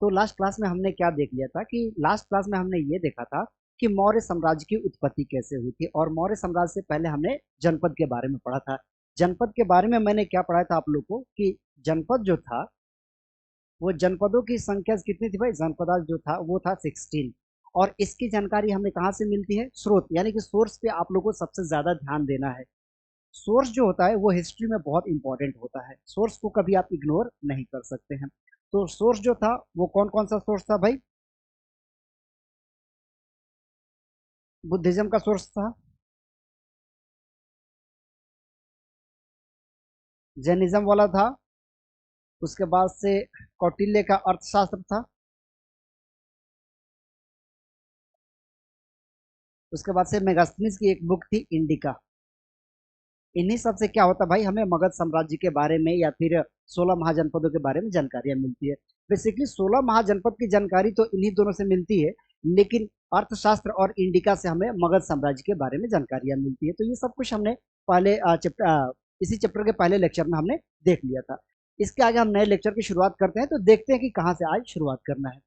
तो last class में हमने क्या देख लिया था कि लास्ट क्लास में हमने ये देखा था कि मौर्य साम्राज्य की उत्पत्ति कैसे हुई थी, और मौर्य साम्राज्य से पहले हमने जनपद के बारे में पढ़ा था। जनपद के बारे में मैंने क्या पढ़ा था आप लोग को कि जनपद जो था वो जनपदों की संख्या कितनी थी भाई, जनपद जो था वो था 16। और इसकी जानकारी हमें कहाँ से मिलती है, स्रोत यानी कि सोर्स पे आप लोगों को सबसे ज्यादा ध्यान देना है। सोर्स जो होता है वो हिस्ट्री में बहुत इंपॉर्टेंट होता है, सोर्स को कभी आप इग्नोर नहीं कर सकते हैं। तो सोर्स जो था वो कौन कौन सा सोर्स था भाई, बुद्धिज्म का सोर्स था, जैनिज्म वाला था, उसके बाद से कौटिल्य का अर्थशास्त्र था, उसके बाद से मेगास्थनीज की एक बुक थी इंडिका। इन्हीं सब से क्या होता है भाई, हमें मगध साम्राज्य के बारे में या फिर 16 महाजनपदों के बारे में जानकारियां मिलती है। बेसिकली 16 महाजनपद की जानकारी तो इन्हीं दोनों से मिलती है, लेकिन अर्थशास्त्र और इंडिका से हमें मगध साम्राज्य के बारे में जानकारियां मिलती है। तो ये सब कुछ हमने पहले इसी चैप्टर के पहले लेक्चर में हमने देख लिया था। इसके आगे हम नए लेक्चर की शुरुआत करते हैं, तो देखते हैं कि कहाँ से आज शुरुआत करना है।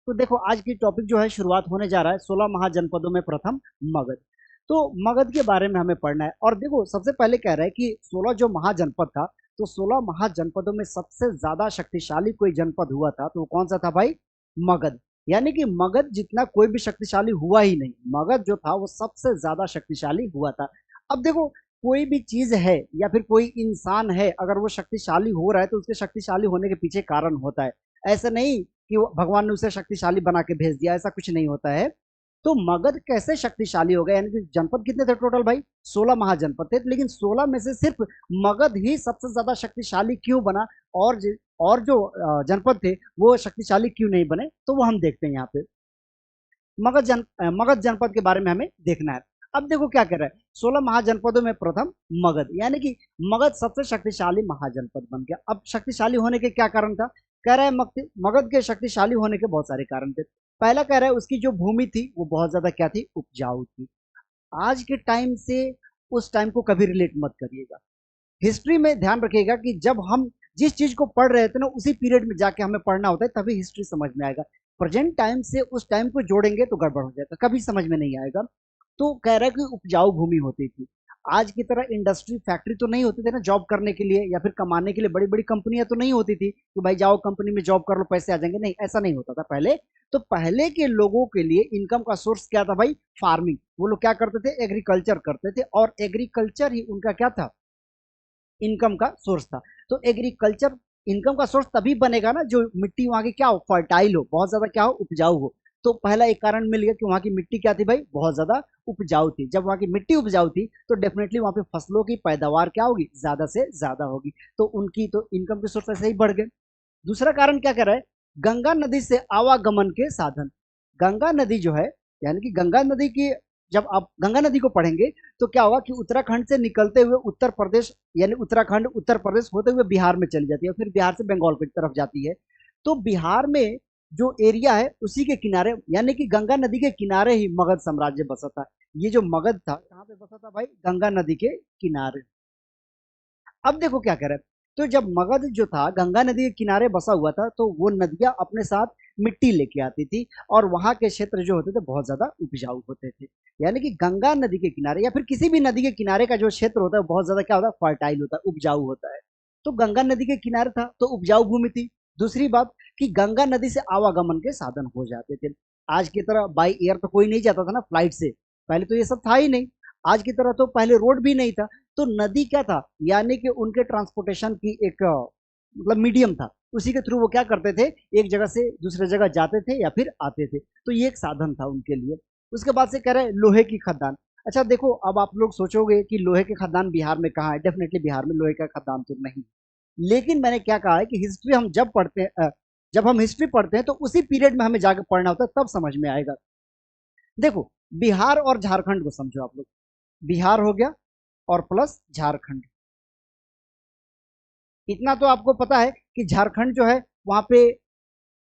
तो देखो आज की टॉपिक जो है, शुरुआत होने जा रहा है 16 महाजनपदों में प्रथम मगध। तो मगध के बारे में हमें पढ़ना है, और देखो सबसे पहले कह रहा है कि 16 जो महाजनपद था, तो 16 महाजनपदों में सबसे ज्यादा शक्तिशाली कोई जनपद हुआ था तो वो कौन सा था भाई, मगध। यानी कि मगध जितना कोई भी शक्तिशाली हुआ ही नहीं, मगध जो था वो सबसे ज्यादा शक्तिशाली हुआ था। अब देखो कोई भी चीज है या फिर कोई इंसान है, अगर वो शक्तिशाली हो रहा है तो उसके शक्तिशाली होने के पीछे कारण होता है। ऐसा नहीं कि भगवान ने उसे शक्तिशाली बना के भेज दिया, ऐसा कुछ नहीं होता है। तो मगध कैसे शक्तिशाली हो गया, यानी कि जनपद कितने थे टोटल भाई, 16 महाजनपद थे, लेकिन 16 में से सिर्फ मगध ही सबसे ज्यादा शक्तिशाली क्यों बना, और और जो जनपद थे वो शक्तिशाली क्यों नहीं बने, तो वो हम देखते हैं यहाँ पे। मगध जनपद के बारे में हमें देखना है। अब देखो क्या कह रहा है, 16 महाजनपदों में प्रथम मगध, यानी कि मगध सबसे शक्तिशाली महाजनपद बन गया। अब शक्तिशाली होने के क्या कारण था, कह रहा है मगध के शक्तिशाली होने के बहुत सारे कारण थे। पहला कह रहा है उसकी जो भूमि थी वो बहुत ज्यादा क्या थी, उपजाऊ थी। आज के टाइम से उस टाइम को कभी रिलेट मत करिएगा, हिस्ट्री में ध्यान रखिएगा कि जब हम जिस चीज को पढ़ रहे थे ना उसी पीरियड में जाके हमें पढ़ना होता है, तभी हिस्ट्री समझ में आएगा। प्रेजेंट टाइम से उस टाइम को जोड़ेंगे तो गड़बड़ हो जाएगा, कभी समझ में नहीं आएगा। तो कह रहा है कि उपजाऊ भूमि होती थी, आज की तरह इंडस्ट्री फैक्ट्री तो नहीं होती थी ना जॉब करने के लिए या फिर कमाने के लिए, बड़ी बड़ी कंपनियां तो नहीं होती थी कि भाई जाओ कंपनी में जॉब कर लो पैसे आ जाएंगे, नहीं ऐसा नहीं होता था पहले। तो पहले के लोगों के लिए इनकम का सोर्स क्या था भाई, फार्मिंग। वो लोग क्या करते थे, एग्रीकल्चर करते थे, और एग्रीकल्चर ही उनका क्या था, इनकम का सोर्स था। तो एग्रीकल्चर इनकम का सोर्स तभी बनेगा ना जो मिट्टी वहां की क्या हो, फर्टाइल हो, बहुत ज्यादा क्या हो, उपजाऊ हो। तो पहला एक कारण मिल गया कि वहां की मिट्टी क्या थी भाई, बहुत ज्यादा उपजाऊ थी। जब वहां की मिट्टी उपजाऊ थी तो डेफिनेटली वहां पे फसलों की पैदावार क्या होगी, ज्यादा से ज्यादा होगी, तो उनकी तो इनकम के सोर्स ऐसे ही बढ़ गए। दूसरा कारण क्या कर रहा है, गंगा नदी से आवागमन के साधन। गंगा नदी जो है, यानी कि गंगा नदी की, जब आप गंगा नदी को पढ़ेंगे तो क्या होगा कि उत्तराखंड से निकलते हुए उत्तर प्रदेश, यानी उत्तराखंड उत्तर प्रदेश होते हुए बिहार में चली जाती है, फिर बिहार से बंगाल की तरफ जाती है। तो बिहार में जो एरिया है उसी के किनारे, यानी कि गंगा नदी के किनारे ही मगध साम्राज्य बसा था। ये जो मगध था कहाँ पे बसा था भाई, गंगा नदी के किनारे। अब देखो क्या कह रहा है, तो जब मगध जो था गंगा नदी के किनारे बसा हुआ था तो वो नदियां अपने साथ मिट्टी लेके आती थी, और वहां के क्षेत्र जो होते थे बहुत ज्यादा उपजाऊ होते थे। यानी कि गंगा नदी के किनारे या फिर किसी भी नदी के किनारे का जो क्षेत्र होता है बहुत ज्यादा क्या होता है, फर्टाइल होता है, उपजाऊ होता है। तो गंगा नदी के किनारे था तो उपजाऊ भूमि थी। दूसरी बात कि गंगा नदी से आवागमन के साधन हो जाते थे। आज की तरह बाई एयर तो कोई नहीं जाता था ना फ्लाइट से, पहले तो ये सब था ही नहीं। आज की तरह तो पहले रोड भी नहीं था, तो नदी क्या था, यानी कि उनके ट्रांसपोर्टेशन की एक मतलब मीडियम था, उसी के थ्रू वो क्या करते थे, एक जगह से दूसरे जगह जाते थे या फिर आते थे, तो ये एक साधन था उनके लिए। उसके बाद से कह रहे हैं लोहे की खदान। अच्छा देखो अब आप लोग सोचोगे कि लोहे के खदान बिहार में कहाँ है, डेफिनेटली बिहार में लोहे का खदान तो नहीं। लेकिन मैंने क्या कहा है कि हिस्ट्री हम जब पढ़ते हैं, जब हम हिस्ट्री पढ़ते हैं तो उसी पीरियड में हमें जाकर पढ़ना होता है, तब समझ में आएगा। देखो बिहार और झारखंड को समझो आप लोग, बिहार हो गया और प्लस झारखंड। इतना तो आपको पता है कि झारखंड जो है वहां पे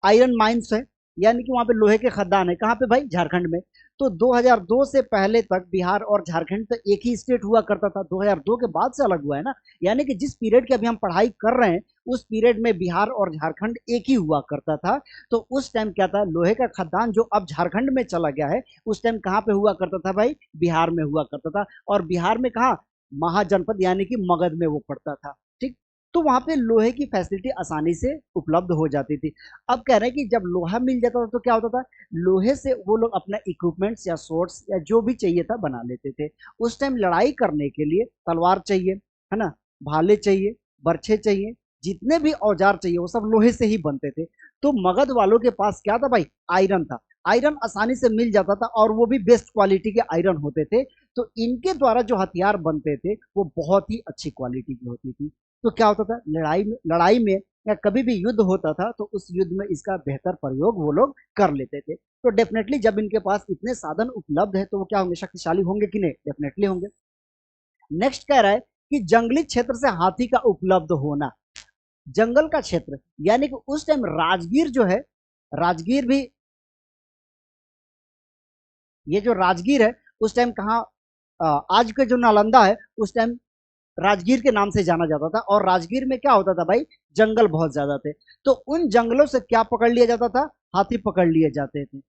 आयरन माइंस है, यानी कि वहां पे लोहे के खदान है, कहाँ पे भाई, झारखंड में। तो 2002 से पहले तक बिहार और झारखंड तो एक ही स्टेट हुआ करता था, 2002 के बाद से अलग हुआ है ना। यानी कि जिस पीरियड की अभी हम पढ़ाई कर रहे हैं उस पीरियड में बिहार और झारखंड एक ही हुआ करता था। तो उस टाइम क्या था, लोहे का खदान जो अब झारखंड में चला गया है, उस टाइम कहाँ पे हुआ करता था भाई, बिहार में हुआ करता था। और बिहार में कहा, महाजनपद यानी कि मगध में वो पड़ता था। ठीक, तो वहां पे लोहे की फैसिलिटी आसानी से उपलब्ध हो जाती थी। अब कह रहे हैं कि जब लोहा मिल जाता था तो क्या होता था, लोहे से वो लोग अपना इक्विपमेंट्स या सोर्ट्स या जो भी चाहिए था बना लेते थे। उस टाइम लड़ाई करने के लिए तलवार चाहिए, है ना, भाले चाहिए, बर्छे चाहिए, जितने भी औजार चाहिए वो सब लोहे से ही बनते थे। तो मगध वालों के पास क्या था भाई, आयरन था। आयरन आसानी से मिल जाता था और वो भी बेस्ट क्वालिटी के आयरन होते थे। तो इनके द्वारा जो हथियार बनते थे वो बहुत ही अच्छी क्वालिटी की होती थी। तो क्या होता था, लड़ाई में या कभी भी युद्ध होता था तो उस युद्ध में इसका बेहतर प्रयोग वो लोग कर लेते थे। तो डेफिनेटली जब इनके पास इतने साधन उपलब्ध है तो वो क्या होंगे, शक्तिशाली होंगे कि नहीं, डेफिनेटली होंगे। नेक्स्ट कह रहा है कि जंगली क्षेत्र से हाथी का उपलब्ध होना। जंगल का क्षेत्र यानी कि उस टाइम राजगीर जो है, राजगीर भी, ये जो राजगीर है उस टाइम कहाँ, आज के जो नालंदा है उस टाइम राजगीर के नाम से जाना जाता था। और राजगीर में क्या होता था भाई, जंगल बहुत ज्यादा थे। तो उन जंगलों से क्या पकड़ लिया जाता था, हाथी पकड़ लिए जाते थे।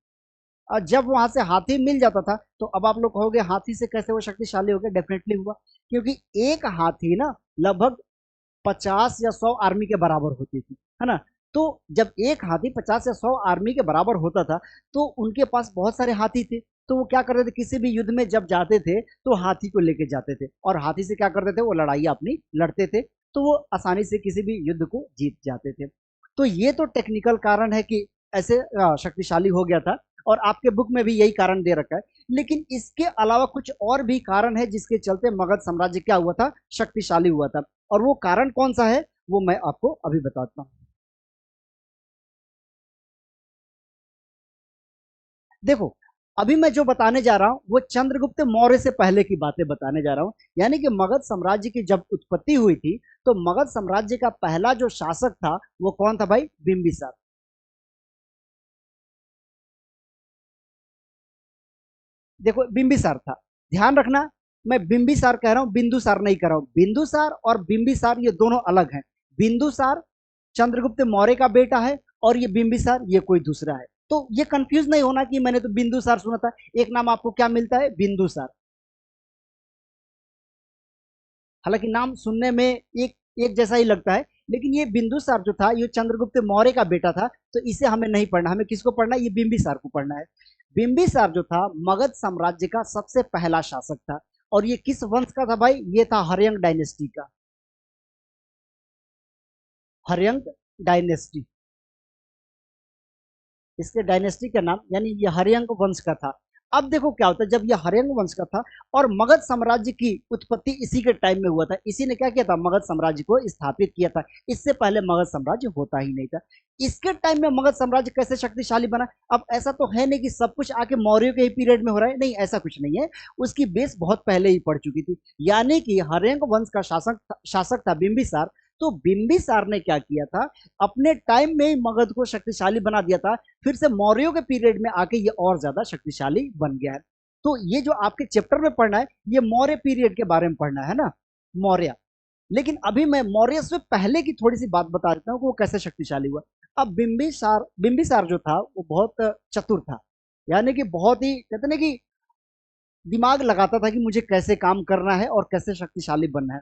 और जब वहां से हाथी मिल जाता था तो अब आप लोग कहोगे हाथी से कैसे वो शक्तिशाली हो गया, डेफिनेटली हुआ। क्योंकि एक हाथी ना लगभग 50 या 100 आर्मी के बराबर होती थी, है ना। तो जब एक हाथी 50 या 100 आर्मी के बराबर होता था तो उनके पास बहुत सारे हाथी थे। तो वो क्या करते थे, किसी भी युद्ध में जब जाते थे तो हाथी को लेके जाते थे और हाथी से क्या करते थे, वो लड़ाई अपनी लड़ते थे। तो वो आसानी से किसी भी युद्ध को जीत जाते थे। तो ये तो टेक्निकल कारण है कि ऐसे शक्तिशाली हो गया था। और आपके बुक में भी यही कारण दे रखा है। लेकिन इसके अलावा कुछ और भी कारण है जिसके चलते मगध साम्राज्य क्या हुआ था, शक्तिशाली हुआ था। और वो कारण कौन सा है वो मैं आपको अभी बताता हूं। देखो, अभी मैं जो बताने जा रहा हूं वो चंद्रगुप्त मौर्य से पहले की बातें बताने जा रहा हूं। यानी कि मगध साम्राज्य की जब उत्पत्ति हुई थी तो मगध साम्राज्य का पहला जो शासक था वो कौन था भाई, बिंबिसार। देखो बिंबिसार था, ध्यान रखना, मैं बिंबिसार कह रहा हूं, बिंदुसार नहीं कह रहा हूं। बिंदुसार और बिंबिसार ये दोनों अलग हैं। बिंदुसार चंद्रगुप्त मौर्य का बेटा है और ये बिंबिसार ये कोई दूसरा है। तो ये कंफ्यूज नहीं होना कि मैंने तो बिंदुसार सुना था। एक नाम आपको क्या मिलता है, बिंदुसार। हालांकि नाम सुनने में एक एक जैसा ही लगता है, लेकिन ये बिंदुसार जो था ये चंद्रगुप्त मौर्य का बेटा था। तो इसे हमें नहीं पढ़ना, हमें किसको पढ़ना है, ये बिंबिसार को पढ़ना है। बिंबिसार जो था मगध साम्राज्य का सबसे पहला शासक था। और ये किस वंश का था भाई, ये था हर्यंक डायनेस्टी का। हर्यंक डायनेस्टी, इसके डायनेस्टी का नाम, यानी ये हर्यंक वंश का था। अब देखो क्या होता है, जब ये हर्यंक वंश का था और मगध साम्राज्य की उत्पत्ति इसी के टाइम में हुआ था, इसी ने क्या किया था, मगध साम्राज्य को स्थापित किया था। इससे पहले मगध साम्राज्य होता ही नहीं था। इसके टाइम में मगध साम्राज्य कैसे शक्तिशाली बना। अब ऐसा तो है नहीं कि सब कुछ आके मौर्य के ही पीरियड में हो रहा है, नहीं, ऐसा कुछ नहीं है। उसकी बेस बहुत पहले ही पड़ चुकी थी। यानी कि हर्यंक वंश का शासक था बिंबिसार। तो बिंबिसार ने क्या किया था, अपने टाइम में ही मगध को शक्तिशाली बना दिया था। फिर से मौर्यों के पीरियड में आके ये और ज्यादा शक्तिशाली बन गया है। तो ये जो आपके चैप्टर में पढ़ना है ये मौर्य पीरियड के बारे में पढ़ना है ना, मौर्य। लेकिन अभी मैं मौर्य से पहले की थोड़ी सी बात बता देता हूँ कि वो कैसे शक्तिशाली हुआ। अब बिंबिसार बिंबिसार जो था वो बहुत चतुर था। यानी कि बहुत ही, कहते ना कि दिमाग लगाता था कि मुझे कैसे काम करना है और कैसे शक्तिशाली बनना है।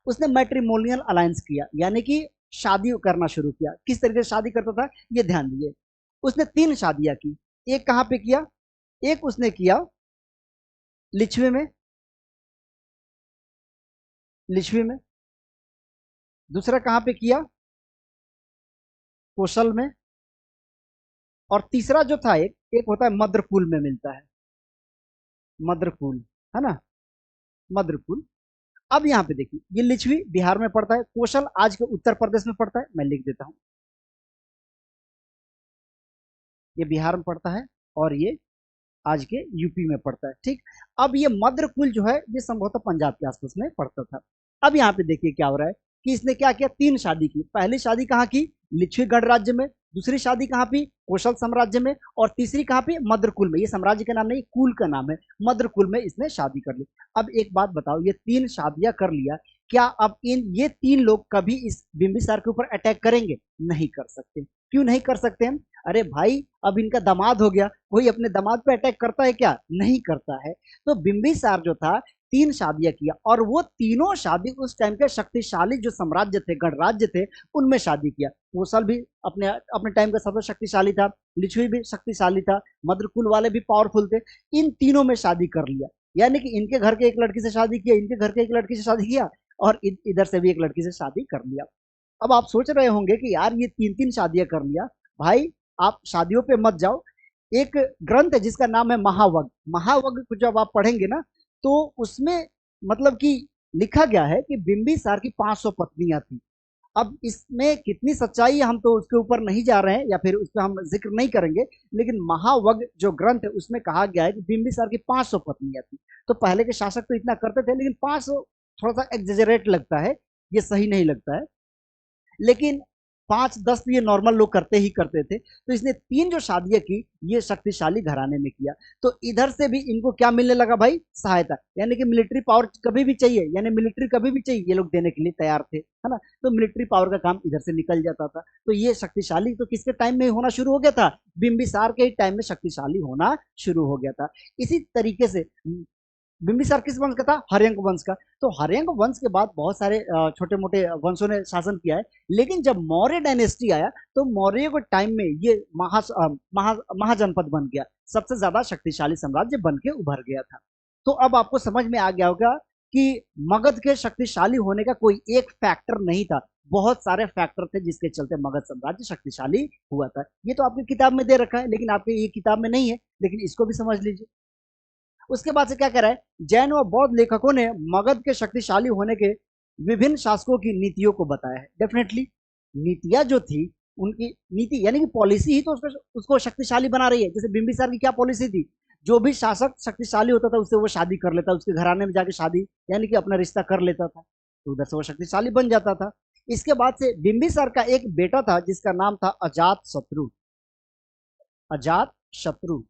उसने मैट्रिमोनियल अलायंस किया, यानी कि शादी करना शुरू किया। किस तरीके से शादी करता था ये ध्यान दिए। उसने 3 शादियां की। एक कहां पे किया, एक उसने किया लिच्छवी में, लिच्छवी में। दूसरा कहां पे किया, कौशल में। और तीसरा जो था, एक एक होता है मद्रकुल में मिलता है, मद्रकुल, है ना, मद्रकुल। अब यहाँ पे देखिए, ये लिच्छवी बिहार में पड़ता है, कौशल आज के उत्तर प्रदेश में पड़ता है, मैं लिख देता हूं, ये बिहार में पड़ता है और ये आज के यूपी में पड़ता है। ठीक, अब ये मद्रकुल जो है ये संभवतः पंजाब के आसपास में पड़ता था। अब यहाँ पे देखिए क्या हो रहा है कि इसने क्या किया, 3 शादी की। पहली शादी कहाँ की, लिच्छवी गणराज्य में। दूसरी शादी कहाँ पे, कोशल साम्राज्य में, और तीसरी कहाँ पे, मद्रकुल में। ये साम्राज्य का नाम नहीं, कुल का नाम है, मद्रकुल में इसने शादी कर ली। अब एक बात बताओ, ये तीन शादियां कर लिया, क्या अब इन ये तीन लोग कभी इस बिंबिसार के ऊपर अटैक करेंगे? नहीं कर सकते। क्यों नहीं कर सकते हैं? अरे भाई, अब इनका दामाद हो गया, कोई अपने दामाद पे अटैक करता है क्या? नहीं करता है। तो बिंबिसार जो था, तीन शादियां किया, और वो तीनों शादी उस टाइम के शक्तिशाली जो साम्राज्य थे, गणराज्य थे, उनमें शादी किया। कोसल भी अपने अपने टाइम का सबसे शक्तिशाली था, लिच्छवी भी शक्तिशाली था, मद्रकुल वाले भी पावरफुल थे। इन तीनों में शादी कर लिया, यानी कि इनके घर के एक लड़की से शादी किया, इनके घर के एक लड़की से शादी किया, और इधर से भी एक लड़की से शादी कर लिया। अब आप सोच रहे होंगे कि यार ये तीन तीन शादियां कर लिया। भाई, आप शादियों पे मत जाओ। एक ग्रंथ है जिसका नाम है महावग। महावग को जब आप पढ़ेंगे ना, तो उसमें मतलब कि लिखा गया है कि बिंबिसार की 500 पत्नियां थी। अब इसमें कितनी सच्चाई है, हम तो उसके ऊपर नहीं जा रहे हैं, या फिर उस पर हम जिक्र नहीं करेंगे। लेकिन महावग जो ग्रंथ है, उसमें कहा गया है कि बिंबिसार की 500 पत्नियां थी। तो पहले के शासक तो इतना करते थे, लेकिन 500 थोड़ा सा एग्जेजरेट लगता है, ये सही नहीं लगता है। लेकिन 5-10 तो ये नॉर्मल लोग करते ही करते थे। तो इसने तीन जो शादियां की, ये शक्तिशाली घराने में किया। तो इधर से भी इनको क्या मिलने लगा भाई? सहायता, यानी कि मिलिट्री पावर कभी भी चाहिए, यानी मिलिट्री कभी भी चाहिए, ये लोग देने के लिए तैयार थे, है ना। तो मिलिट्री पावर का काम इधर से निकल जाता था। तो ये शक्तिशाली तो किसके टाइम में होना शुरू हो गया था? बिंबिसार के टाइम में शक्तिशाली होना शुरू हो गया था। इसी तरीके से बिंबिसार किस वंश का था? हर्यंक वंश का। तो हर्यंक वंश के बाद बहुत सारे छोटे मोटे वंशों ने शासन किया है। लेकिन जब मौर्य डायनेस्टी आया, तो मौर्य के टाइम में ये महाजनपद बन गया, सबसे ज्यादा शक्तिशाली साम्राज्य बन के उभर गया था। तो अब आपको समझ में आ गया होगा कि मगध के शक्तिशाली होने का कोई एक फैक्टर नहीं था, बहुत सारे फैक्टर थे जिसके चलते मगध साम्राज्य शक्तिशाली हुआ था। ये तो आपकी किताब में दे रखा है, लेकिन आपके ये किताब में नहीं है, लेकिन इसको भी समझ लीजिए। उसके बाद से क्या कह रहा है? जैन व बौद्ध लेखकों ने मगध के शक्तिशाली होने के विभिन्न शासकों की नीतियों को बताया है। डेफिनेटली नीतियां जो थी, उनकी नीति यानी कि पॉलिसी ही तो उसको शक्तिशाली बना रही है। जैसे बिंबिसार की क्या पॉलिसी थी? जो भी शासक शक्तिशाली होता था, उससे वो शादी कर लेता, उसके घराने में जाके शादी यानी कि अपना रिश्ता कर लेता था, तो उधर से वो शक्तिशाली बन जाता था। इसके बाद से बिंबिसार का एक बेटा था जिसका नाम था अजात शत्रु। अजात शत्रु।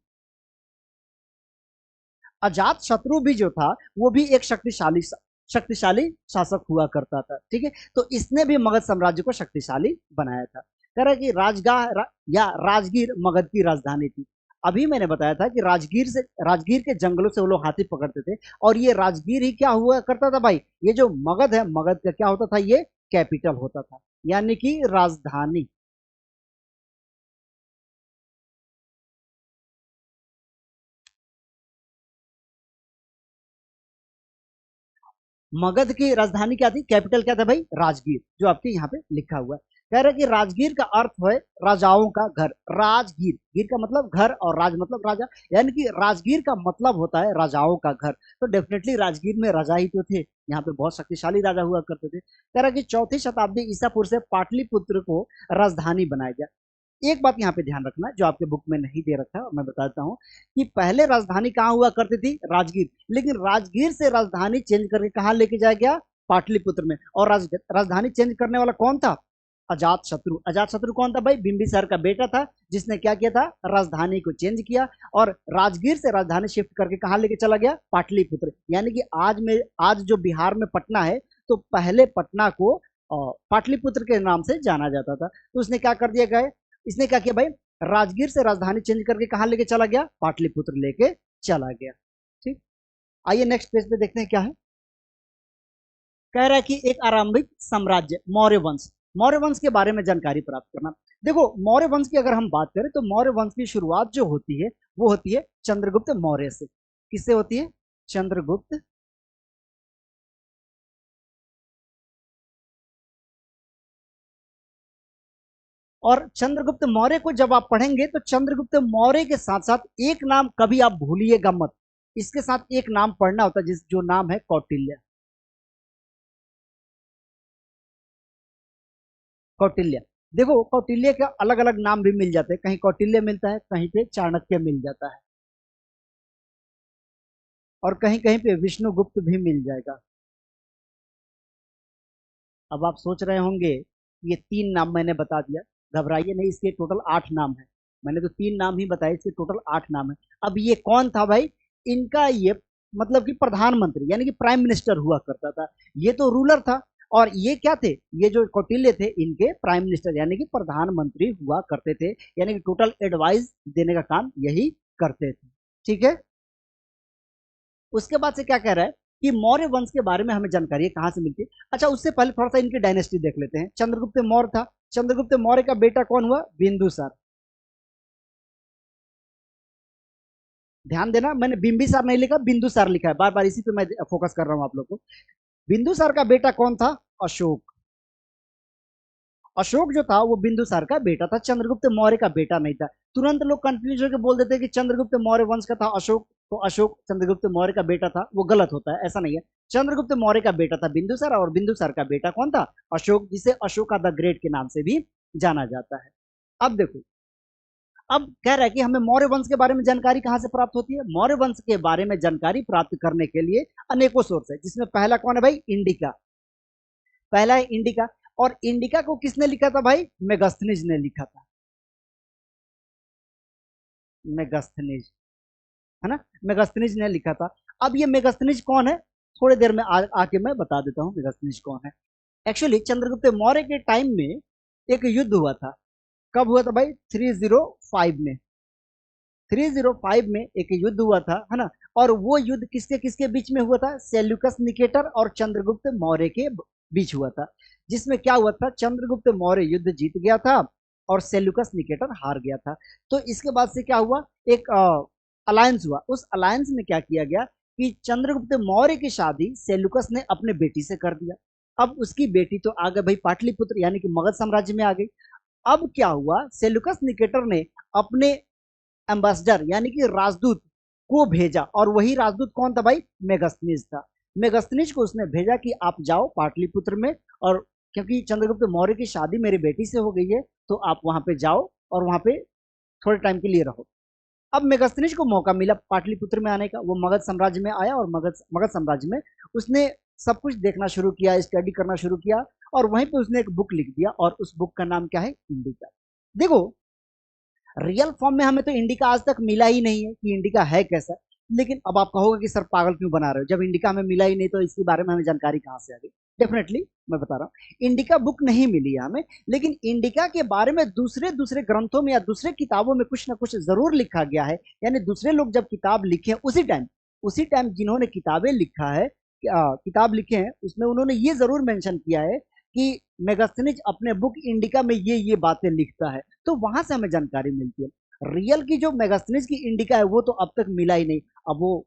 अजात शत्रु भी जो था, वो भी एक शक्तिशाली शासक हुआ करता था। ठीक है, तो इसने भी मगध साम्राज्य को शक्तिशाली बनाया था। कह रहा है कि या राजगीर मगध की राजधानी थी। अभी मैंने बताया था कि राजगीर के जंगलों से वो लोग हाथी पकड़ते थे, और ये राजगीर ही क्या हुआ करता था भाई? ये जो मगध है, मगध का क्या होता था? ये कैपिटल होता था, यानी कि राजधानी। मगध की राजधानी क्या थी? कैपिटल क्या था भाई? राजगीर, जो आपके यहाँ पे लिखा हुआ है। कह रहे कि राजगीर का अर्थ है राजाओं का घर। राजगीर, गीर का मतलब घर, और राज मतलब राजा, यानी कि राजगीर का मतलब होता है राजाओं का घर। तो डेफिनेटली राजगीर में राजा ही तो थे, यहाँ पे बहुत शक्तिशाली राजा हुआ करते थे। कह रहा कि 4वीं शताब्दी ईसा पूर्व से पाटलिपुत्र को राजधानी बनाया गया। एक बात यहाँ पे ध्यान रखना, जो आपके बुक में नहीं दे रखा, मैं बताता हूँ कि पहले राजधानी कहाँ हुआ करती थी? राजगीर। लेकिन राजगीर से राजधानी चेंज करके कहाँ लेके जाया गया? पाटलिपुत्र में। और राजधानी चेंज करने वाला कौन था? अजात शत्रु। अजात शत्रु कौन था भाई? बिंबिसार का बेटा था, जिसने क्या किया था? राजधानी को चेंज किया, और राजगीर से राजधानी शिफ्ट करके कहाँ लेके चला गया? पाटलिपुत्र। यानी कि आज जो बिहार में पटना है, तो पहले पटना को पाटलिपुत्र के नाम से जाना जाता था। तो उसने क्या कर दिया गया? इसने क्या किया भाई? राजगीर से राजधानी चेंज करके कहाँ लेके चला गया? पाटलिपुत्र लेके चला गया। ठीक, आइए नेक्स्ट पेज पे देखते हैं क्या है। कह रहा है कि एक आरंभिक साम्राज्य मौर्य वंश। मौर्य वंश के बारे में जानकारी प्राप्त करना। देखो, मौर्य वंश की अगर हम बात करें, तो मौर्य वंश की शुरुआत जो होती है, वो होती है चंद्रगुप्त मौर्य से। किससे होती है? चंद्रगुप्त। और चंद्रगुप्त मौर्य को जब आप पढ़ेंगे, तो चंद्रगुप्त मौर्य के साथ साथ एक नाम कभी आप भूलिएगा मत। इसके साथ एक नाम पढ़ना होता है, जो नाम है कौटिल्य। कौटिल्य। देखो, कौटिल्य के अलग अलग नाम भी मिल जाते हैं, कहीं कौटिल्य मिलता है, कहीं पे चाणक्य मिल जाता है, और कहीं कहीं पे विष्णुगुप्त भी मिल जाएगा। अब आप सोच रहे होंगे, ये तीन नाम मैंने बता दिया, घबराइए नहीं, इसके टोटल 8 नाम है। मैंने तो 3 नाम ही बताए, इसके टोटल 8 नाम है। अब ये कौन था भाई? इनका ये मतलब कि प्रधानमंत्री यानी कि प्राइम मिनिस्टर हुआ करता था। ये तो रूलर था, और ये क्या थे? ये जो कौटिल्य थे इनके प्राइम मिनिस्टर यानी कि प्रधानमंत्री हुआ करते थे, यानी कि टोटल एडवाइस देने का काम यही करते थे। ठीक है। उसके बाद से क्या कह रहा है कि मौर्य वंश के बारे में हमें जानकारी कहां से मिलती है। अच्छा, उससे पहले थोड़ा सा इनकी डायनेस्टी देख लेते हैं। चंद्रगुप्त मौर्य था, चंद्रगुप्त मौर्य का बेटा कौन हुआ? बिंदुसार। ध्यान देना, मैंने बिंबिसार नहीं लिखा, बिंदुसार लिखा है, बार बार इसी पे मैं फोकस कर रहा हूं आप लोग को। बिंदुसार का बेटा कौन था? अशोक। अशोक जो था वो बिंदुसार का बेटा था, चंद्रगुप्त मौर्य का बेटा नहीं था। तुरंत लोग कंफ्यूज होकर बोल देते हैं कि चंद्रगुप्त मौर्य वंश का था अशोक, तो अशोक चंद्रगुप्त मौर्य का बेटा था, वो गलत होता है, ऐसा नहीं है। चंद्रगुप्त मौर्य का बेटा था बिंदुसार, और बिंदुसार का बेटा कौन था? अशोक, जिसे अशोका द ग्रेट के नाम से भी जाना जाता है। अब देखो, अब कह रहा है कि हमें मौर्य वंश के बारे में जानकारी कहां से प्राप्त होती है। मौर्य वंश के बारे में जानकारी प्राप्त करने के लिए अनेकों सोर्स है, जिसमें पहला कौन है भाई? इंडिका। पहला है इंडिका। और इंडिका को किसने लिखा था भाई? मेगास्थनीज ने लिखा था। मेगास्थनीज, है ना, मेगास्थनीज ने लिखा था। अब ये मेगास्थनीज कौन है? थोड़ी देर में आके मैं बता देता हूं मेगास्थनीज कौन है। एक्चुअली चंद्रगुप्त मौर्य के टाइम में एक युद्ध हुआ था। कब हुआ था भाई? 305 में। 305 में एक युद्ध हुआ था, है ना। और वो युद्ध किसके किसके बीच में हुआ था? सेल्यूकस निकेटर और चंद्रगुप्त मौर्य के बीच हुआ था। जिसमें क्या हुआ था? चंद्रगुप्त मौर्य युद्ध जीत गया था और सेल्यूकस निकेटर हार गया था। तो इसके बाद से क्या हुआ? एक अलायंस हुआ। उस अलायंस में क्या किया गया कि चंद्रगुप्त मौर्य की शादी सेल्यूकस ने अपने बेटी से कर दिया। अब उसकी बेटी तो आ गई भाई पाटलिपुत्र यानी कि मगध साम्राज्य में आ गई। अब क्या हुआ? सेल्यूकस निकेटर ने अपने एम्बेसडर यानी कि राजदूत को भेजा, और वही राजदूत कौन था भाई? मेगास्थनीज था। मेगास्थनीज को उसने भेजा कि आप जाओ पाटलिपुत्र में, और क्योंकि चंद्रगुप्त मौर्य की शादी मेरी बेटी से हो गई है, तो आप वहां पे जाओ और वहां पे थोड़े टाइम के लिए रहो। अब मेगास्थनीज को मौका मिला पाटलिपुत्र में आने का। वो मगध साम्राज्य में आया, और मगध मगध साम्राज्य में उसने सब कुछ देखना शुरू किया, स्टडी करना शुरू किया, और वहीं पे उसने एक बुक लिख दिया, और उस बुक का नाम क्या है? इंडिका। देखो, रियल फॉर्म में हमें तो इंडिका आज तक मिला ही नहीं है कि इंडिका है कैसा। लेकिन अब आप कहोगे कि सर पागल क्यों बना रहे हो, जब इंडिका हमें मिला ही नहीं तो इसके बारे में हमें जानकारी कहां से आ गई? डेफिनेटली मैं बता रहा हूँ, इंडिका बुक नहीं मिली है हमें, लेकिन इंडिका के बारे में दूसरे दूसरे ग्रंथों में या दूसरे किताबों में कुछ ना कुछ जरूर लिखा गया है। यानी दूसरे लोग जब किताब लिखे उसी टाइम जिन्होंने किताबें लिखा है, किताब लिखे हैं, उसमें उन्होंने ये जरूर मेंशन किया है कि मेगास्थनीज अपने बुक इंडिका में ये बातें लिखता है, तो वहां से हमें जानकारी मिलती है। रियल की जो मेगास्थनीज की इंडिका है वो तो अब तक मिला ही नहीं। अब वो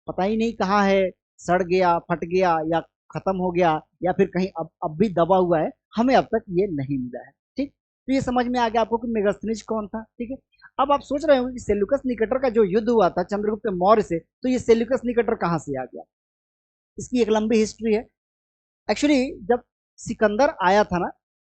पता ही नहीं कहाँ है, सड़ गया, फट गया, या खत्म हो गया, या फिर कहीं अब भी दबा हुआ है, हमें अब तक ये नहीं मिला है। ठीक, तो ये समझ में आ गया आपको कि मेगास्थनीज कौन था। ठीक है। अब आप सोच रहे होंगे कि सेल्यूकस निकेटर का जो युद्ध हुआ था चंद्रगुप्त मौर्य से, तो ये सेल्यूकस निकेटर कहाँ से आ गया? इसकी एक लंबी हिस्ट्री है। एक्चुअली जब सिकंदर आया था ना,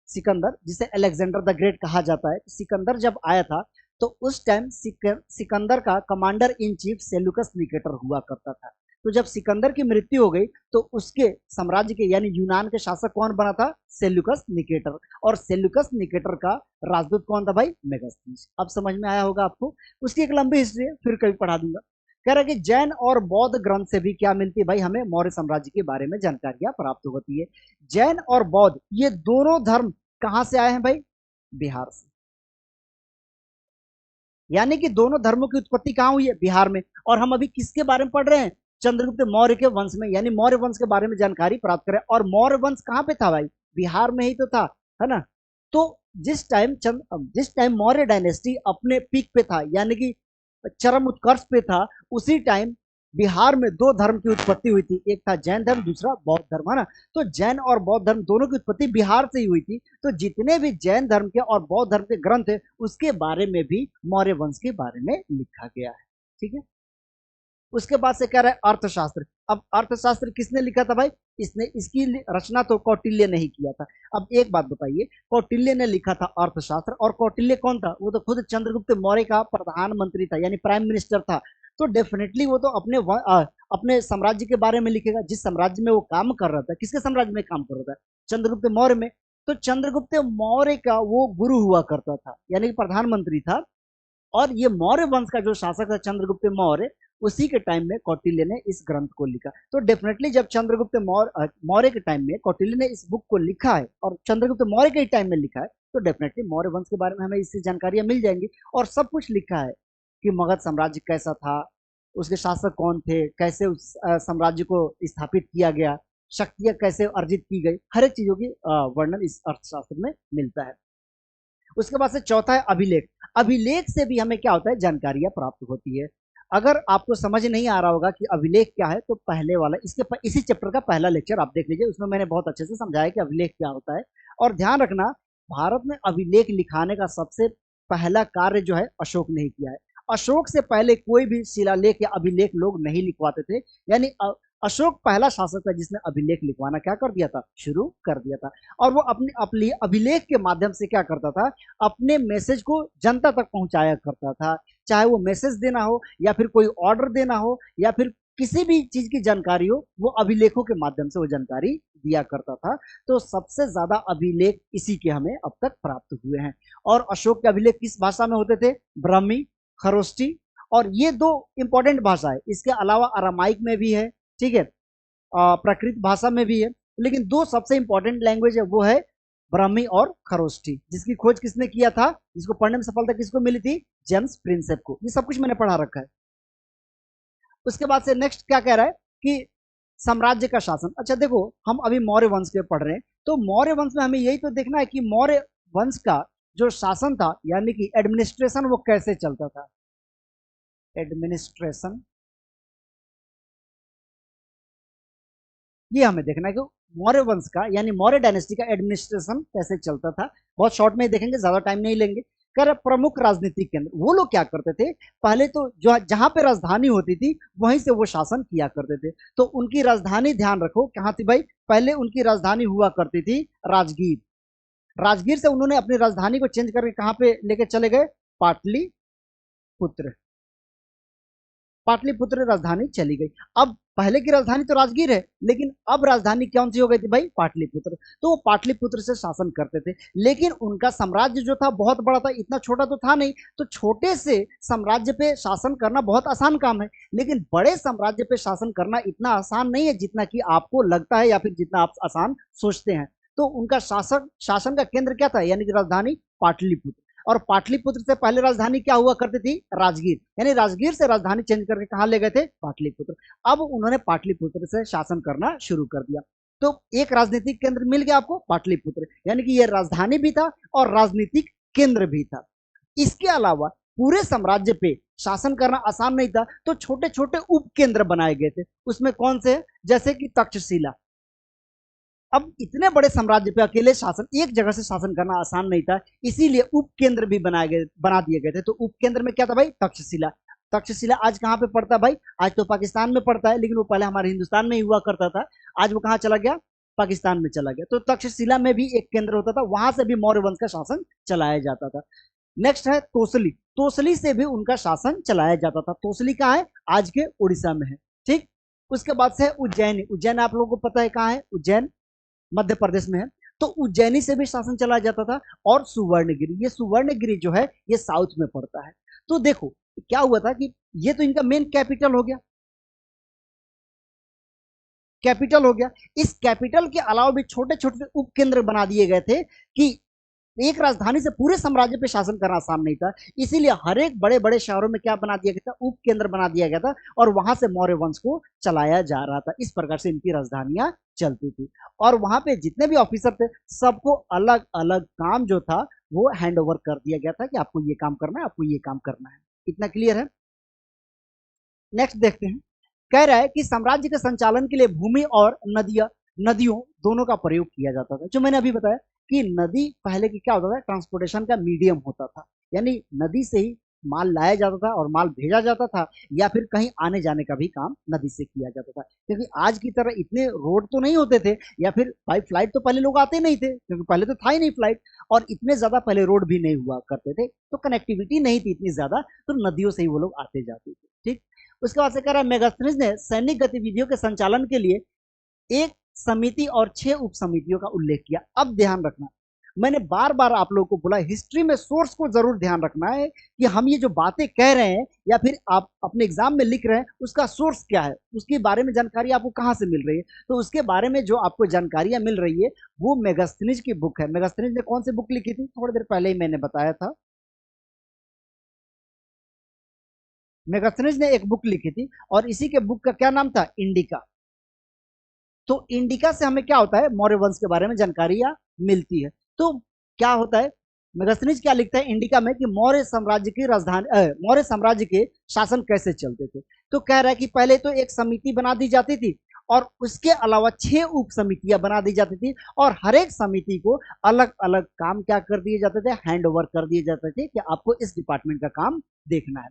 सिकंदर जिसे अलेक्जेंडर द ग्रेट कहा जाता है, सिकंदर जब आया था तो उस टाइम सिकंदर का commander in chief Seleucus Nicator हुआ करता था। तो जब सिकंदर की मृत्यु हो गई तो उसके साम्राज्य के यानी यूनान के शासक कौन बना था? Seleucus Nicator. और सेल्यूकस निकेटर का राजदूत कौन था भाई? मेगास्थनीज। अब समझ में आया होगा आपको। उसकी एक लंबी हिस्ट्री है, फिर कभी पढ़ा दूंगा। कह रहा है कि जैन और बौद्ध ग्रंथ से भी क्या मिलती है भाई? हमें मौर्य साम्राज्य के बारे में जानकारियां प्राप्त होती है। जैन और बौद्ध ये दोनों धर्म कहां से आए हैं भाई? बिहार से। यानी कि दोनों धर्मों की उत्पत्ति कहां हुई है? बिहार में। और हम अभी किसके बारे में पढ़ रहे हैं? चंद्रगुप्त मौर्य के वंश में, यानी मौर्य वंश के बारे में जानकारी प्राप्त करें। और मौर्य वंश कहां पे था भाई? बिहार में ही तो था, है ना। तो जिस टाइम मौर्य डायनेस्टी अपने पीक पे था, यानी कि चरम उत्कर्ष पे था, उसी टाइम बिहार में दो धर्म की उत्पत्ति हुई थी। एक था जैन धर्म, दूसरा बौद्ध धर्म, है ना। तो जैन और बौद्ध धर्म दोनों की उत्पत्ति बिहार से ही हुई थी। तो जितने भी जैन धर्म के और बौद्ध धर्म के ग्रंथ है, उसके बारे में भी मौर्य वंश के बारे में लिखा गया है। ठीक है। उसके बाद से कह रहा है अर्थशास्त्र। अब अर्थशास्त्र किसने लिखा था भाई? इसने इसकी रचना तो कौटिल्य ने ही किया था। अब एक बात बताइए, कौटिल्य ने लिखा था अर्थशास्त्र, और कौटिल्य कौन था? वो तो खुद चंद्रगुप्त मौर्य का प्रधानमंत्री था, यानी प्राइम मिनिस्टर था। तो डेफिनेटली वो तो अपने साम्राज्य के बारे में लिखेगा, जिस साम्राज्य में वो काम कर रहा था। किसके साम्राज्य में काम कर रहा था? चंद्रगुप्त मौर्य में। तो चंद्रगुप्त मौर्य का वो गुरु हुआ करता था, यानी कि प्रधानमंत्री था। और ये मौर्य वंश का जो शासक था चंद्रगुप्त मौर्य, उसी के टाइम में कौटिल्य ने इस ग्रंथ को लिखा। तो डेफिनेटली जब चंद्रगुप्त मौर्य के टाइम में कौटिल्य ने इस बुक को लिखा है और चंद्रगुप्त मौर्य के टाइम में लिखा है, तो डेफिनेटली मौर्य वंश के बारे में हमें इससे जानकारियां मिल जाएंगी। और सब कुछ लिखा है कि मगध साम्राज्य कैसा था, उसके शासक कौन थे, कैसे उस साम्राज्य को स्थापित किया गया, शक्तियां कैसे अर्जित की गई, हर एक चीजों की वर्णन इस अर्थशास्त्र में मिलता है। उसके बाद से चौथा है अभिलेख। अभिलेख से भी हमें क्या होता है, जानकारियां प्राप्त होती है। अगर आपको समझ नहीं आ रहा होगा कि अभिलेख क्या है, तो पहले वाला इसी चैप्टर का पहला लेक्चर आप देख लीजिए, उसमें मैंने बहुत अच्छे से समझाया कि अभिलेख क्या होता है। और ध्यान रखना, भारत में अभिलेख लिखाने का सबसे पहला कार्य जो है अशोक ने ही किया है। अशोक से पहले कोई भी शिलालेख या अभिलेख लोग नहीं लिखवाते थे, यानी अशोक पहला शासक था जिसने अभिलेख लिखवाना क्या कर दिया था, शुरू कर दिया था। और वो अपने अभिलेख के माध्यम से क्या करता था, अपने मैसेज को जनता तक पहुंचाया करता था। चाहे वो मैसेज देना हो या फिर कोई ऑर्डर देना हो या फिर किसी भी चीज की जानकारी हो, वो अभिलेखों के माध्यम से वो जानकारी दिया करता था। तो सबसे ज्यादा अभिलेख इसी के हमें अब तक प्राप्त हुए हैं। और अशोक के अभिलेख किस भाषा में होते थे, ब्राह्मी, खरोष्टी, और ये दो इंपॉर्टेंट भाषा है। इसके अलावा अरामाइक में भी है, ठीक है, प्राकृत भाषा में भी है, लेकिन दो सबसे इंपॉर्टेंट लैंग्वेज है वो है ब्राह्मी और खरोष्टी, जिसकी खोज किसने किया था, जिसको पढ़ने में सफलता किसको मिली थी, जेम्स प्रिंसेप को। ये सब कुछ मैंने पढ़ा रखा है। उसके बाद से नेक्स्ट क्या कह रहा है कि साम्राज्य का शासन। अच्छा देखो, हम अभी मौर्य वंश के पढ़ रहे हैं, तो मौर्य वंश में हमें यही तो देखना है कि मौर्य वंश का जो शासन था, यानी कि एडमिनिस्ट्रेशन, वो कैसे चलता था। एडमिनिस्ट्रेशन ये हमें देखना है कि मौर्य वंश का यानी मौर्य डायनेस्टी का एडमिनिस्ट्रेशन कैसे चलता था। बहुत शॉर्ट में देखेंगे, ज्यादा टाइम नहीं लेंगे। कर प्रमुख राजनीतिक केंद्र, वो लोग क्या करते थे, पहले तो जो जहां पे राजधानी होती थी वहीं से वो शासन किया करते थे। तो उनकी राजधानी ध्यान रखो कहां थी भाई, पहले उनकी राजधानी हुआ करती थी राजगीर। राजगीर से उन्होंने अपनी राजधानी को चेंज करके कहां पे लेके चले गए, पाटलिपुत्र। पाटलिपुत्र राजधानी चली गई। अब पहले की राजधानी तो राजगीर है, लेकिन अब राजधानी कौन सी हो गई थी भाई, पाटलिपुत्र। तो वो पाटलिपुत्र से शासन करते थे। लेकिन उनका साम्राज्य जो था बहुत बड़ा था, इतना छोटा तो था नहीं। तो छोटे से साम्राज्य पे शासन करना बहुत आसान काम है, लेकिन बड़े साम्राज्य पे शासन करना इतना आसान नहीं है जितना कि आपको लगता है या फिर जितना आप आसान सोचते हैं। तो उनका शासन का केंद्र क्या था, यानी कि राजधानी पाटलिपुत्र। और पाटलिपुत्र से पहले राजधानी क्या हुआ करती थी, राजगीर। यानी राजगीर से राजधानी चेंज करके कहां ले गए थे, पाटलिपुत्र। अब उन्होंने पाटलिपुत्र से शासन करना शुरू कर दिया। तो एक राजनीतिक केंद्र मिल गया आपको, पाटलिपुत्र, यानी कि यह राजधानी भी था और राजनीतिक केंद्र भी था। इसके अलावा पूरे साम्राज्य पे शासन करना आसान नहीं था, तो छोटे छोटे उप केंद्र बनाए गए थे। उसमें कौन से, जैसे कि तक्षशिला। अब इतने बड़े साम्राज्य पे अकेले शासन, एक जगह से शासन करना आसान नहीं था, इसीलिए उप केंद्र भी बना दिए गए थे। तो उप केंद्र में क्या था भाई, तक्षशिला। तक्षशिला आज कहां पे पड़ता है भाई, आज तो पाकिस्तान में पड़ता है, लेकिन वो पहले हमारे हिंदुस्तान में ही हुआ करता था। आज वो कहां चला गया, पाकिस्तान में चला गया। तो तक्षशिला में भी एक केंद्र होता था, वहां से भी मौर्य वंश का शासन चलाया जाता था। नेक्स्ट है तोसली। तोसली से भी उनका शासन चलाया जाता था। तोसली कहां है, आज के उड़ीसा में है, ठीक। उसके बाद से उज्जैन। उज्जैन आप लोगों को पता है कहां है, उज्जैन मध्य प्रदेश में है। तो उज्जैनी से भी शासन चला जाता था। और सुवर्णगिरी, ये सुवर्णगिरी जो है ये साउथ में पड़ता है। तो देखो क्या हुआ था कि ये तो इनका मेन कैपिटल हो गया, कैपिटल हो गया। इस कैपिटल के अलावा भी छोटे छोटे उप केंद्र बना दिए गए थे कि एक राजधानी से पूरे साम्राज्य पे शासन करना आसान नहीं था। इसीलिए हर एक बड़े बड़े शहरों में क्या बना दिया गया था, उप केंद्र बना दिया गया था, और वहां से मौर्य वंश को चलाया जा रहा था। इस प्रकार से इनकी राजधानियां चलती थी। और वहां पे जितने भी ऑफिसर थे, सबको अलग अलग काम जो था वो हैंड ओवर कर दिया गया था कि आपको ये काम करना है, आपको ये काम करना है। इतना क्लियर है। नेक्स्ट देखते हैं। कह रहा है कि साम्राज्य के संचालन के लिए भूमि और नदियों दोनों का प्रयोग किया जाता था। जो मैंने अभी बताया कि नदी पहले की क्या होता था, ट्रांसपोर्टेशन का मीडियम होता था। यानी नदी से ही माल लाया जाता था और माल भेजा जाता था, या फिर कहीं आने जाने का भी काम नदी से किया जाता था। क्योंकि आज की तरह इतने रोड तो नहीं होते थे, या फिर बाई फ्लाइट तो पहले लोग आते नहीं थे, क्योंकि पहले तो था ही नहीं फ्लाइट। और इतने ज्यादा पहले रोड भी नहीं हुआ करते थे, तो कनेक्टिविटी नहीं थी इतनी ज्यादा, तो नदियों से ही वो लोग आते जाते थे, ठीक। उसके बाद से कह रहा है मेगास्थनीज ने सैनिक गतिविधियों के संचालन के लिए एक समिति और 6 उप समितियों का उल्लेख किया। अब ध्यान रखना, मैंने बार बार आप लोगों को बोला, हिस्ट्री में सोर्स को जरूर ध्यान रखना है कि हम ये जो बातें कह रहे हैं या फिर आप अपने एग्जाम में लिख रहे हैं, उसका सोर्स क्या है, उसके बारे में जानकारी आपको कहाँ से मिल रही है। तो उसके बारे में जो आपको जानकारियां मिल रही है वो मेगास्थनीज की बुक है। मेगास्थनीज ने कौन सी बुक लिखी थी, थोड़ी देर पहले ही मैंने बताया था। मेगास्थनीज ने एक बुक लिखी थी और इसी के बुक का क्या नाम था, इंडिका। तो इंडिका से हमें क्या होता है, मौर्य वंश के बारे में जानकारियां मिलती है। तो क्या होता है, मेगास्थनीज क्या लिखता है इंडिका में कि मौर्य साम्राज्य की राजधानी, मौर्य साम्राज्य के शासन कैसे चलते थे। तो कह रहा है कि पहले तो एक समिति बना दी जाती थी और उसके अलावा 6 उप समितियां बना दी जाती थी और हर एक समिति को अलग अलग काम क्या कर दिए जाते थे, हैंड ओवर कर दिए जाते थे कि आपको इस डिपार्टमेंट का काम देखना है।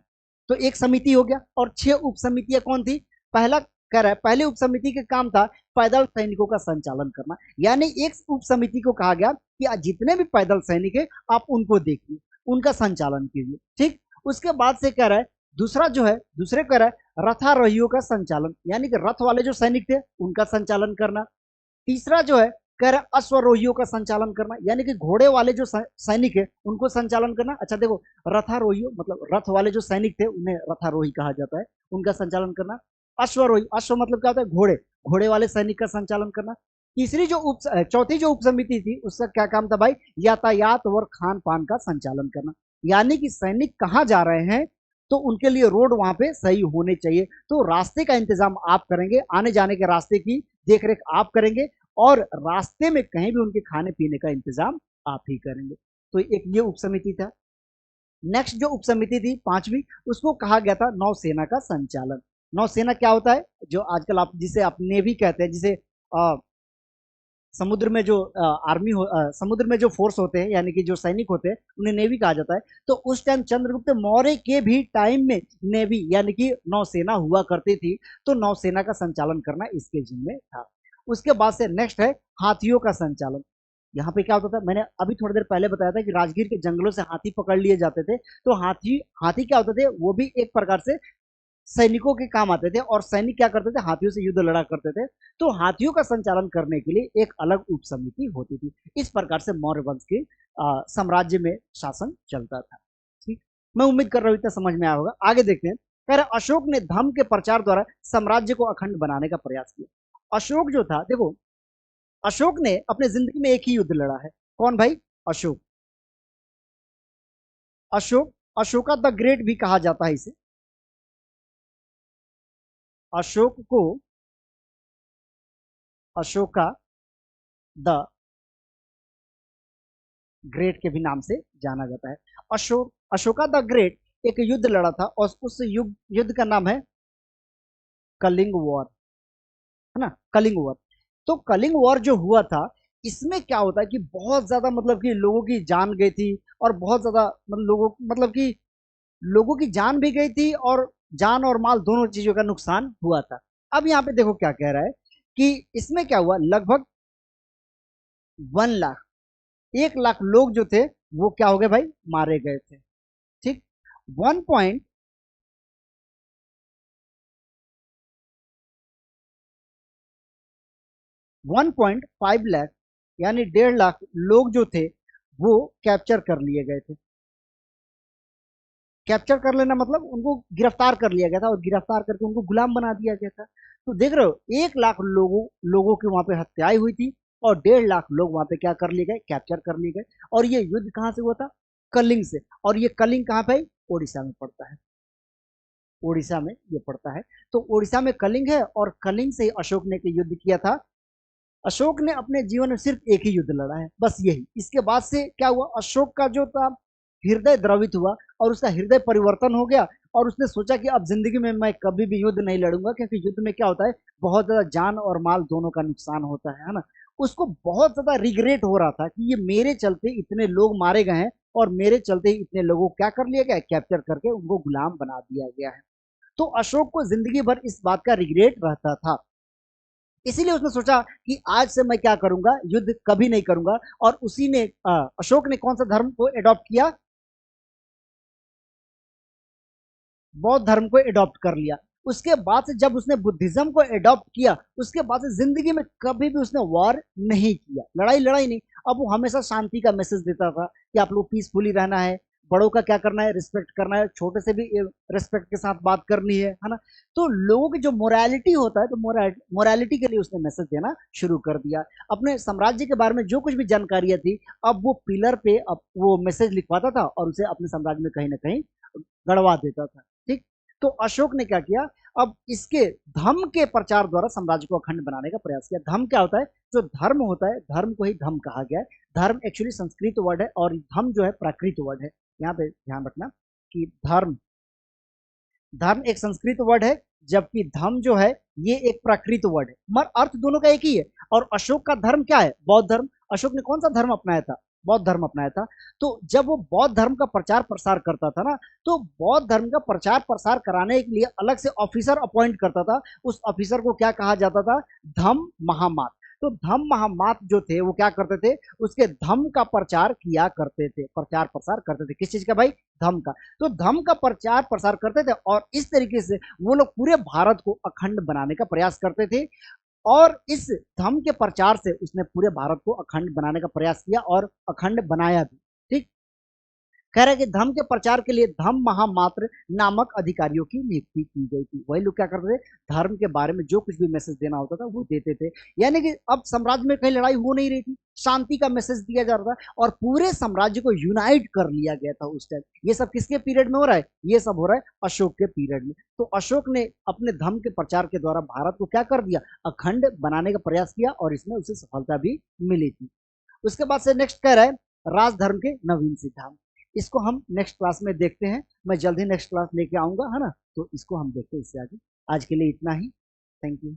तो एक समिति हो गया और 6 उप समितियां कौन थी। पहला कह रहा है पहले उप समिति का काम था पैदल सैनिकों का संचालन करना, यानी एक उप समिति को कहा गया कि जितने भी पैदल सैनिक है आप उनको देखिए, उनका संचालन कीजिए। ठीक, उसके बाद से कह रहा है दूसरा जो है, दूसरे कह रहा है रथारोहियों का संचालन, यानी कि रथ वाले जो सैनिक थे उनका संचालन करना। तीसरा जो है कह रहा है अश्वरोहियों का संचालन करना, यानी कि घोड़े वाले जो सैनिक है उनको संचालन करना। अच्छा देखो, रथारोहियों मतलब रथ वाले जो सैनिक थे उन्हें रथारोही कहा जाता है, उनका संचालन करना। अश्वरोही, अश्व मतलब क्या होता है, घोड़े, घोड़े वाले सैनिक का संचालन करना। तीसरी जो उप चौथी जो उप समिति थी उसका क्या काम था भाई, यातायात और खान पान का संचालन करना, यानी कि सैनिक कहाँ जा रहे हैं तो उनके लिए रोड वहां पे सही होने चाहिए, तो रास्ते का इंतजाम आप करेंगे, आने जाने के रास्ते की देखरेख आप करेंगे और रास्ते में कहीं भी उनके खाने पीने का इंतजाम आप ही करेंगे। तो एक ये उप समिति था। नेक्स्ट जो उप समिति थी पांचवी, उसको कहा गया था नौसेना का संचालन। नौसेना क्या होता है, जो आजकल आप जिसे आप नेवी कहते हैं, जिसे समुद्र में जो आर्मी हो, समुद्र में जो फोर्स होते हैं यानी कि जो सैनिक होते हैं उन्हें नेवी कहा जाता है। तो उस टाइम चंद्रगुप्त मौर्य के भी टाइम में नेवी यानी कि नौसेना हुआ करती थी, तो नौसेना का संचालन करना इसके जिम्मे था। उसके बाद से नेक्स्ट है हाथियों का संचालन। यहाँ पे क्या होता था, मैंने अभी थोड़ी देर पहले बताया था कि राजगीर के जंगलों से हाथी पकड़ लिए जाते थे। तो हाथी हाथी क्या होते थे, वो भी एक प्रकार से सैनिकों के काम आते थे और सैनिक क्या करते थे, हाथियों से युद्ध लड़ा करते थे। तो हाथियों का संचालन करने के लिए एक अलग उप समिति होती थी। इस प्रकार से मौर्य वंश के साम्राज्य में शासन चलता था। ठीक, मैं उम्मीद कर रहा हूँ इतना समझ में आया होगा। आगे देखते हैं, कह रहे अशोक ने धर्म के प्रचार द्वारा साम्राज्य को अखंड बनाने का प्रयास किया। अशोक जो था, देखो अशोक ने अपने जिंदगी में एक ही युद्ध लड़ा है। कौन भाई, अशोक। अशोक, अशोका द ग्रेट भी कहा जाता है इसे। अशोक को अशोका द ग्रेट के भी नाम से जाना जाता है। अशोका द ग्रेट एक युद्ध लड़ा था और उस युद्ध का नाम है कलिंग वॉर, है ना, कलिंग वॉर। तो कलिंग वॉर जो हुआ था, इसमें क्या होता है कि बहुत ज्यादा मतलब कि लोगों की जान गई थी और बहुत ज्यादा मतलब कि लोगों की जान भी गई थी और जान और माल दोनों चीजों का नुकसान हुआ था। अब यहाँ पे देखो क्या कह रहा है कि इसमें क्या हुआ, लगभग 1 लाख, 1 लाख लोग जो थे वो क्या हो गए भाई, मारे गए थे। ठीक, 1.5 लाख यानी 1.5 लाख लोग जो थे वो कैप्चर कर लिए गए थे। कैप्चर कर लेना मतलब उनको गिरफ्तार कर लिया गया था और गिरफ्तार करके उनको गुलाम बना दिया गया था। तो देख रहे हो, 1 लाख लोगों की वहां पे हत्याएं हुई थी और 1.5 लाख लोग वहां पे क्या कर लिए गए, कैप्चर कर लिए गए। और ये युद्ध कहाँ से हुआ था, कलिंग से। और ये कलिंग कहाँ पे, ओडिशा में पड़ता है, ओडिशा में ये पड़ता है। तो ओडिशा में कलिंग है और कलिंग से अशोक ने युद्ध किया था। अशोक ने अपने जीवन में सिर्फ एक ही युद्ध लड़ा है, बस यही। इसके बाद से क्या हुआ, अशोक का जो था हृदय द्रवित हुआ और उसका हृदय परिवर्तन हो गया और उसने सोचा कि अब जिंदगी में मैं कभी भी युद्ध नहीं लड़ूंगा, क्योंकि युद्ध में क्या होता है, बहुत ज्यादा जान और माल दोनों का नुकसान होता है ना। उसको बहुत ज्यादा रिग्रेट हो रहा था कि ये मेरे चलते इतने लोग मारे गए हैं और मेरे चलते इतने लोगों को क्या कर लिया गया, कैप्चर करके उनको गुलाम बना दिया गया है। तो अशोक को जिंदगी भर इस बात का रिग्रेट रहता था। इसीलिए उसने सोचा कि आज से मैं क्या करूंगा, युद्ध कभी नहीं करूंगा। और उसी ने अशोक ने कौन सा धर्म को एडॉप्ट किया, बौद्ध धर्म को एडॉप्ट कर लिया। उसके बाद से जब उसने बुद्धिज्म को एडॉप्ट किया, उसके बाद से जिंदगी में कभी भी उसने वॉर नहीं किया, लड़ाई नहीं। अब वो हमेशा शांति का मैसेज देता था कि आप लोग पीसफुली रहना है, बड़ों का क्या करना है, रिस्पेक्ट करना है, छोटे से भी रिस्पेक्ट के साथ बात करनी है ना। तो लोगों की जो मोरालिटी होता है, तो मोरालिटी के लिए उसने मैसेज देना शुरू कर दिया। अपने साम्राज्य के बारे में जो कुछ भी जानकारियां थी, अब वो पिलर पे अब वो मैसेज लिखवाता था और उसे अपने साम्राज्य में कहीं ना कहीं गड़वा देता था। ठीक। तो अशोक ने क्या किया, अब इसके धम्म के प्रचार द्वारा साम्राज्य को अखंड बनाने का प्रयास किया। धम्म क्या होता है, जो धर्म होता है, धर्म को ही धम्म कहा गया है। धर्म एक्चुअली संस्कृत वर्ड है और धम्म जो है प्राकृत वर्ड है। यहाँ पे ध्यान रखना कि धर्म धर्म एक संस्कृत वर्ड है, जबकि धम्म जो है ये एक प्राकृत वर्ड है, मगर अर्थ दोनों का एक ही है। और अशोक का धर्म क्या है, बौद्ध धर्म। अशोक ने कौन सा धर्म अपनाया था, बौद्ध धर्म अपनाया था। तो जब वो बौद्ध धर्म का प्रचार प्रसार करता था ना, तो बौद्ध धर्म का प्रचार प्रसार कराने के लिए अलग से ऑफिसर अपॉइंट करता था। उस ऑफिसर को क्या कहा जाता था, धम्म महामात। तो धम्म महामात जो थे वो क्या करते थे, उसके धम्म का प्रचार किया करते थे, प्रचार प्रसार करते थे। किस चीज का भाई, धम्म का। तो धम्म का प्रचार प्रसार करते थे और इस तरीके से वो लोग पूरे भारत को अखंड बनाने का प्रयास करते थे। और इस धम्म के प्रचार से उसने पूरे भारत को अखंड बनाने का प्रयास किया और अखंड बनाया भी। ठीक। कह रहे कि धर्म के प्रचार के लिए धम्म महामात्र नामक अधिकारियों की नियुक्ति की गई थी। वही लोग क्या करते थे, धर्म के बारे में जो कुछ भी मैसेज देना होता था वो देते थे। यानी कि अब साम्राज्य में कहीं लड़ाई हो नहीं रही थी, शांति का मैसेज दिया जा रहा था और पूरे साम्राज्य को यूनाइट कर लिया गया था उस टाइम। ये सब किसके पीरियड में हो रहा है, ये सब हो रहा है अशोक के पीरियड में। तो अशोक ने अपने धर्म के प्रचार के द्वारा भारत को क्या कर दिया, अखंड बनाने का प्रयास किया और इसमें उसे सफलता भी मिली थी। उसके बाद से नेक्स्ट कह रहा है राजधर्म के नवीन सिद्धांत। इसको हम नेक्स्ट क्लास में देखते हैं, मैं जल्द ही नेक्स्ट क्लास लेके आऊंगा, है ना। तो इसको हम देखते हैं इससे आगे। आज के लिए इतना ही। Thank you.